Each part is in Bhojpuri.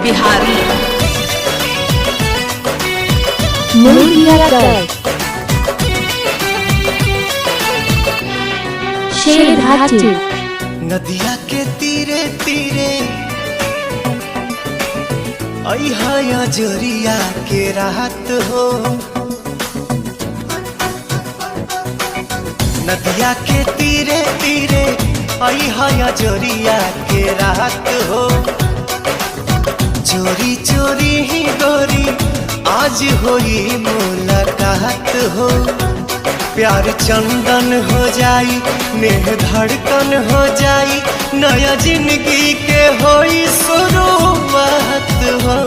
बिहारी नदिया के तीरे तीरे अइहा जोरिया के रात हो। नदिया के तीरे तीरे अइहा जोरिया के रात हो। चोरी चोरी ही गोरी आज होई मुलाकात हो। प्यार चंदन हो जाई नेह धड़कन हो जाई नया जिंदगी के होई शुरुआत हो।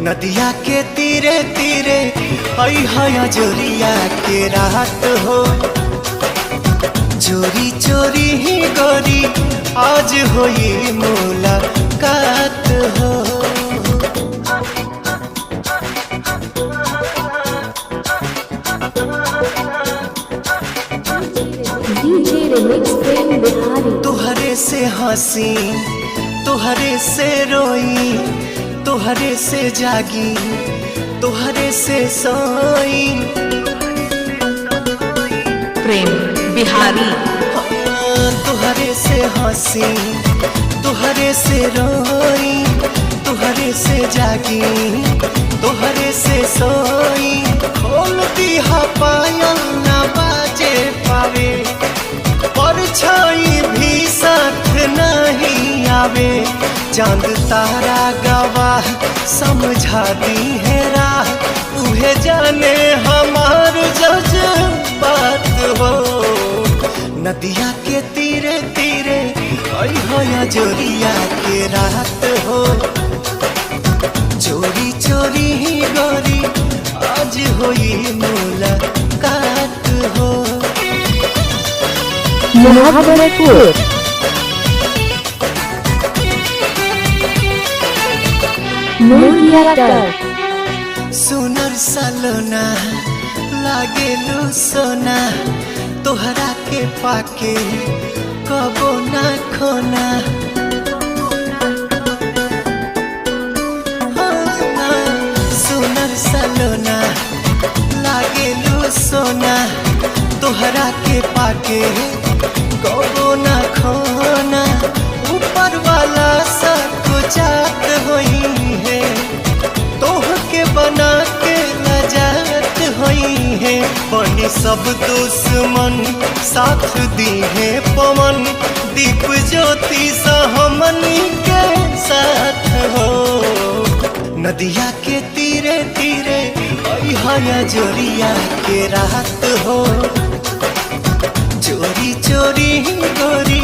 नदिया के तीरे तीरे अइहा जोरिया के रात हो। चोरी चोरी ही गोरी आज होई मुलाकात हो। तुहरे से हंसी तुहरे से रोई तुहरे से जागी तुहरे से सोई। प्रेम बिहारी तुहरे से हंसी तुहरे से रोई तुहरे से जागी तुहरे से सोई। खोलती हा पायल ना बाजे पावे परछाई भी साथ नहीं आवे। चांद तारा गवाह समझा दी है राह उहे जाने हमार जज्बात हो। नदिया के तीरे तीरे अइहा जोरिया के रात हो। चोरी चोरी ही गोरी आज होई मुलाकात हो। मुजफ्फरपुर सुनर सलोना लागेलू सोना तोहरा के पाके कबो ना खोना। सुनर सलोना लागेलू सोना तोहरा के पाके कबो ना खोना। ऊपर वाला सब जात होई है तोह के बना के लजात होई है। बनी सब दुश्मन साथ दी है पवन दीप ज्योति सहमनी के साथ हो। नदिया के तीरे तीरे अइहा जोरिया के रात हो। चोरी चोरी ही गोरी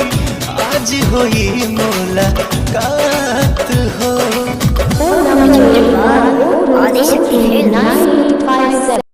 आज होई मुलाकात हो। आदिशक्ति है।